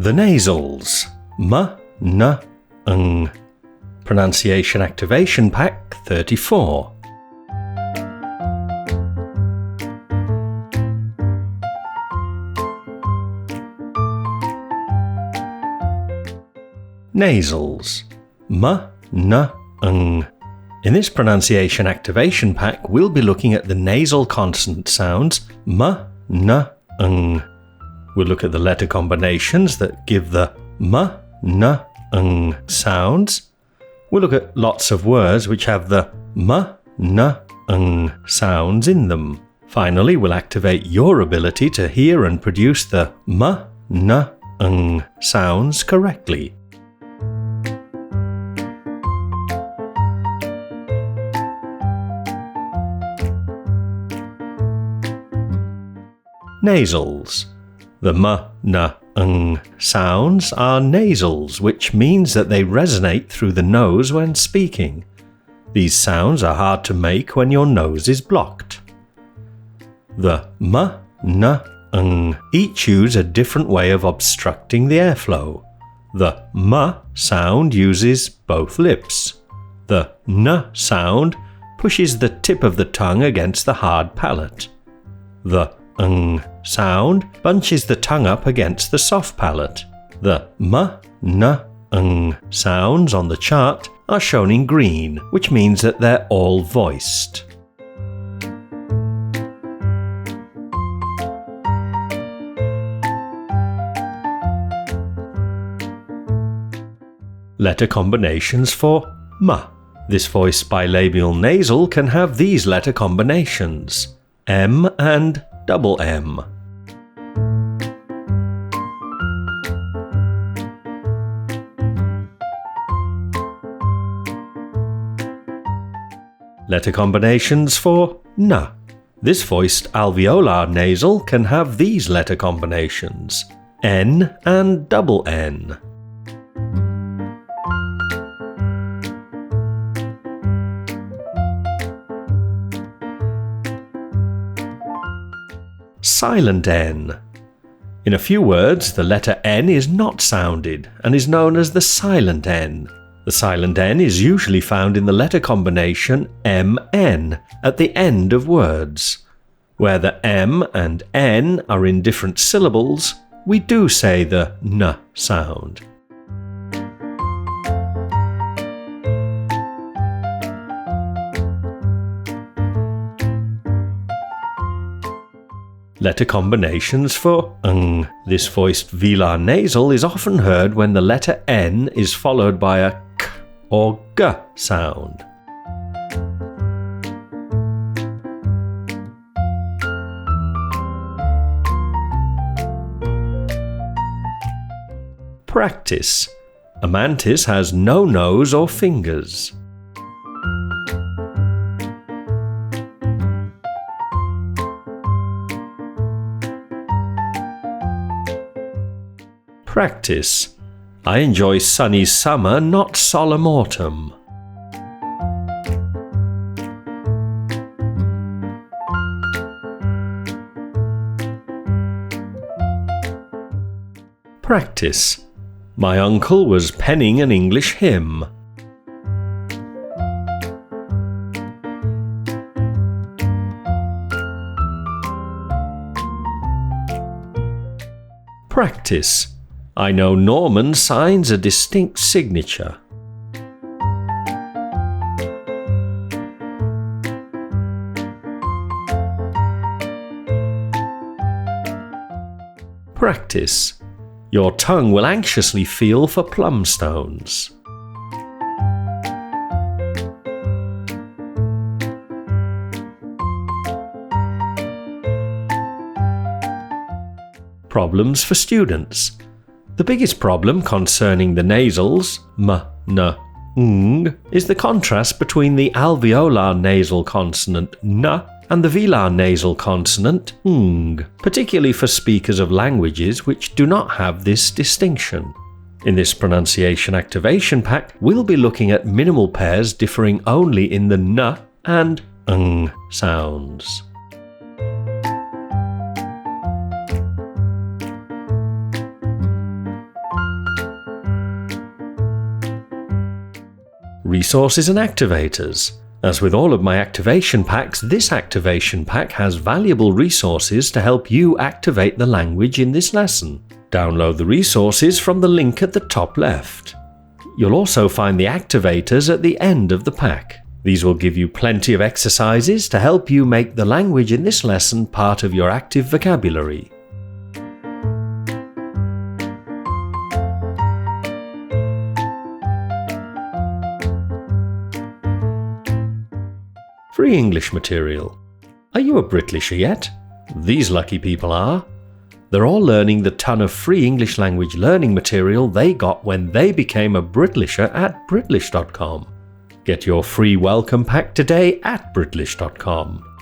The nasals. M, N, Ng. Pronunciation Activation Pack 34. Nasals. M, N, Ng. In this pronunciation activation pack, we'll be looking at the nasal consonant sounds M, N, Ng. We'll look at the letter combinations that give the M, N, Ng sounds. We'll look at lots of words which have the M, N, Ng sounds in them. Finally, we'll activate your ability to hear and produce the M, N, Ng sounds correctly. Nasals. The M, N, Ng sounds are nasals, which means that they resonate through the nose when speaking. These sounds are hard to make when your nose is blocked. The M, N, Ng each use a different way of obstructing the airflow. The M sound uses both lips. The N sound pushes the tip of the tongue against the hard palate. The Ng sound bunches the tongue up against the soft palate. The M, N, Ng sounds on the chart are shown in green, which means that they're all voiced. Letter combinations for M. This voiced bilabial nasal can have these letter combinations: M and double M. Letter combinations for N. This voiced alveolar nasal can have these letter combinations: N and double N. Silent N. In a few words, the letter N is not sounded and is known as the silent N. The silent N is usually found in the letter combination MN at the end of words. Where the M and N are in different syllables, we do say the N sound. Letter combinations for Ng. This voiced velar nasal is often heard when the letter N is followed by a K or G sound. Practice. A mantis has no nose or fingers. Practice. I enjoy sunny summer, not solemn autumn. Practice. My uncle was penning an English hymn. Practice. I know Norman signs a distinct signature. Practice. Your tongue will anxiously feel for plum stones. Problems for students. The biggest problem concerning the nasals, M, N, Ng, is the contrast between the alveolar nasal consonant N and the velar nasal consonant Ng, particularly for speakers of languages which do not have this distinction. In this pronunciation activation pack, we'll be looking at minimal pairs differing only in the N and Ng sounds. resources and activators. As with all of my activation packs, this activation pack has valuable resources to help you activate the language in this lesson. Download the resources from the link at the top left. You'll also find the activators at the end of the pack. These will give you plenty of exercises to help you make the language in this lesson part of your active vocabulary. Free English material. Are you a Britlisher yet? These lucky people are. They're all learning the ton of free English language learning material they got when they became a Britlisher at Britlish.com. Get your free welcome pack today at Britlish.com.